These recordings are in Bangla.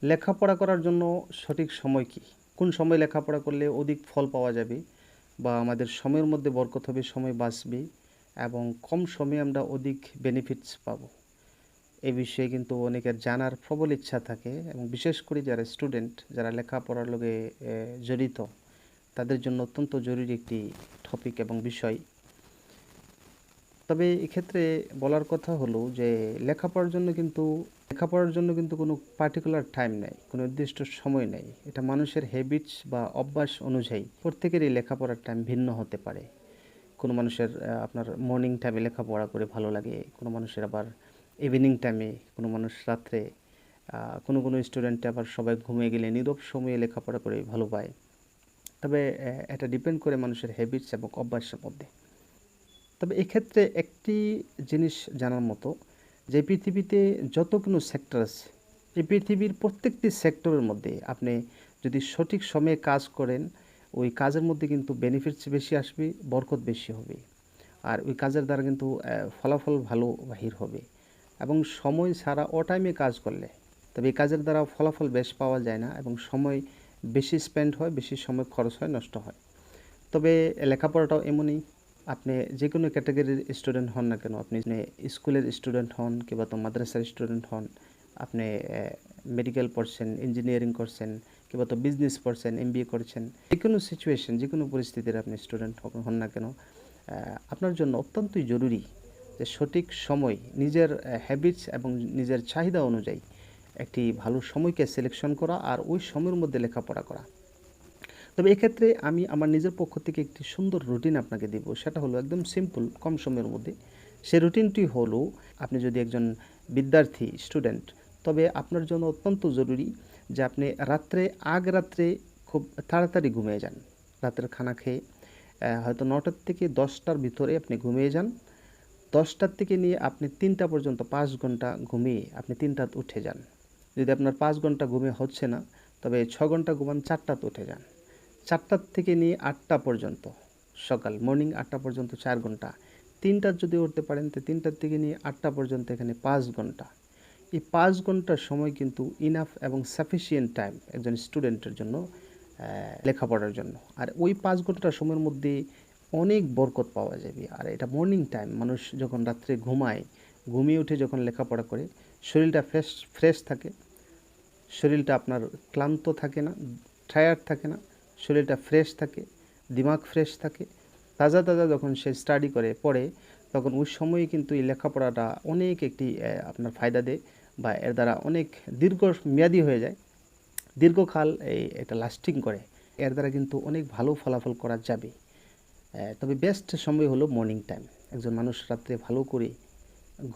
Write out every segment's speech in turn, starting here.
লেখাপড়া করার জন্য সঠিক সময় কী? কোন সময় লেখাপড়া করলে অধিক ফল পাওয়া যাবে বা আমাদের সময়ের মধ্যে বরকত হবে, সময় বাঁচবে এবং কম সময়ে আমরা অধিক বেনিফিটস পাবো। এ বিষয়ে কিন্তু অনেকের জানার প্রবল ইচ্ছা থাকে এবং বিশেষ করে যারা স্টুডেন্ট, যারা লেখাপড়ার লগে জড়িত, তাদের জন্য অত্যন্ত জরুরি একটি টপিক এবং বিষয়। তবে এক্ষেত্রে বলার কথা হলো যে লেখাপড়ার জন্য কিন্তু কোনো পার্টিকুলার টাইম নাই, কোনো নির্দিষ্ট সময় নেই। এটা মানুষের হ্যাবিটস বা অভ্যাস অনুযায়ী প্রত্যেকেরই লেখাপড়ার টাইম ভিন্ন হতে পারে। কোনো মানুষের আপনার মর্নিং টাইমে লেখাপড়া করে ভালো লাগে, কোনো মানুষের আবার ইভিনিং টাইমে, কোনো মানুষ রাত্রে, কোনো স্টুডেন্ট আবার সবাই ঘুমিয়ে গেলে নীরব সময়ে লেখাপড়া করে ভালো পায়। তবে এটা ডিপেন্ড করে মানুষের হ্যাবিটস এবং অভ্যাসের মধ্যে। তবে এক্ষেত্রে একটি জিনিস জানার মতো, যে পৃথিবীতে যতগুলো সেক্টর আছে, এই পৃথিবীর প্রত্যেকটি সেক্টরের মধ্যে আপনি যদি সঠিক সময়ে কাজ করেন, ওই কাজের মধ্যে কিন্তু বেনিফিটস বেশি আসবে, বরকত বেশি হবে। আর ওই কাজের দ্বারা কিন্তু ফলাফল ভালো বাহির হবে। এবং সময় ছাড়া অটাইমে কাজ করলে, তবে এই কাজের দ্বারা ফলাফল বেশ পাওয়া যায় না এবং সময় বেশি স্পেন্ড হয়, বেশি সময় খরচ হয়, নষ্ট হয়। তবে লেখাপড়াটাও এমনই। আপনি যে কোনো ক্যাটাগরির স্টুডেন্ট হন না কেন, আপনি স্কুলের স্টুডেন্ট হন কিংবা তো মাদ্রাসার স্টুডেন্ট হন, আপনি মেডিকেল পড়ছেন, ইঞ্জিনিয়ারিং করছেন কিংবা তো বিজনেস পড়ছেন, এমবিএ করছেন, যে কোনো সিচুয়েশন, যে কোনো পরিস্থিতির আপনি স্টুডেন্ট হন না কেন, আপনার জন্য অত্যন্তই জরুরি যে সঠিক সময় নিজের হ্যাবিটস এবং নিজের চাহিদা অনুযায়ী একটি ভালো সময়কে সিলেকশন করা আর ওই সময়ের মধ্যে লেখাপড়া করা। তবে এক্ষেত্রে আমি আমার নিজের পক্ষ থেকে একটি সুন্দর রুটিন আপনাকে দেব। সেটা হলো একদম সিম্পল, কম সময়ের মধ্যে। সেই রুটিনটি হলো, আপনি যদি একজন বিদ্যার্থী, স্টুডেন্ট, তবে আপনার জন্য অত্যন্ত জরুরি যে আপনি রাত্রে খুব তাড়াতাড়ি ঘুমিয়ে যান। রাতের খানা খেয়ে হয়তো 9টার থেকে 10টার ভিতরে আপনি ঘুমিয়ে যান। 10টার থেকে নিয়ে আপনি 3টা পর্যন্ত 5 ঘন্টা ঘুমিয়ে আপনি 3টাতে উঠে যান। যদি আপনার 5 ঘন্টা ঘুমিয়ে হচ্ছে না, তবে 6 ঘন্টা ঘুমান, 4টাতে উঠে যান। 4টার থেকে নিয়ে 8টা পর্যন্ত, সকাল মর্নিং 8টা পর্যন্ত 4 ঘন্টা। 3টার যদি উঠতে পারেন তো 3টার থেকে নিয়ে 8টা পর্যন্ত এখানে 5 ঘন্টা। এই 5 ঘন্টার সময় কিন্তু ইনাফ এবং সাফিসিয়েন্ট টাইম একজন স্টুডেন্টের জন্য, লেখাপড়ার জন্য। আর ওই 5 ঘন্টার সময়ের মধ্যে অনেক বরকত পাওয়া যাবে। আর এটা মর্নিং টাইম, মানুষ যখন রাত্রে ঘুমায়, ঘুমিয়ে উঠে যখন লেখাপড়া করে, শরীরটা ফ্রেশ থাকে, শরীরটা আপনার ক্লান্ত থাকে না, টায়ার্ড থাকে না, শরীরটা ফ্রেশ থাকে, দিমাগ ফ্রেশ থাকে। তাজা তাজা যখন সে স্টাডি করে পড়ে, তখন ওই সময়ে কিন্তু এই লেখাপড়াটা অনেক একটি আপনার ফায়দা দেয় বা এর দ্বারা অনেক দীর্ঘ মেয়াদি হয়ে যায়, দীর্ঘকাল এটা লাস্টিং করে। এর দ্বারা কিন্তু অনেক ভালো ফলাফল করা যাবে। তবে বেস্ট সময় হলো মর্নিং টাইম। একজন মানুষ রাত্রে ভালো করে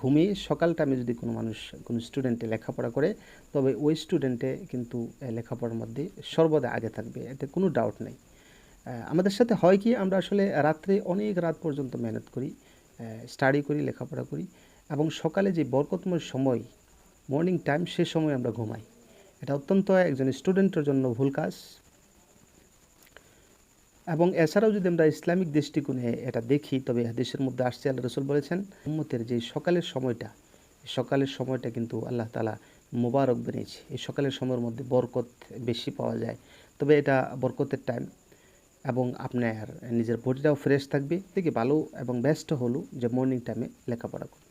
ঘুমিয়ে সকাল টাইমে যদি কোনো স্টুডেন্টে লেখাপড়া করে, তবে ওই স্টুডেন্টে কিন্তু লেখাপড়ার মধ্যে সর্বদা আগে থাকবে, এতে কোনো ডাউট নেই। আমাদের সাথে হয় কি, আমরা আসলে রাত্রে অনেক রাত পর্যন্ত মেহনত করি, স্টাডি করি, লেখাপড়া করি এবং সকালে যে বরকতময় সময় মর্নিং টাইম, সে সময় আমরা ঘুমাই। এটা অত্যন্ত একজন স্টুডেন্টের জন্য ভুল কাজ। এবং এছাড়াও যদি আমরা ইসলামিক দৃষ্টিকোণে এটা দেখি, তবে হাদিসের মধ্যে আসছে, আল্লাহ রসুল বলেছেন, উম্মতের যে সকালের সময়টা কিন্তু আল্লাহ তাআলা মোবারক বানিয়েছে। এই সকালের সময়ের মধ্যে বরকত বেশি পাওয়া যায়। তবে এটা বরকতের টাইম এবং আপনার নিজের বডিটাও ফ্রেশ থাকবে। থেকে ভালো এবং বেস্ট হলো যে মর্নিং টাইমে লেখাপড়া করা।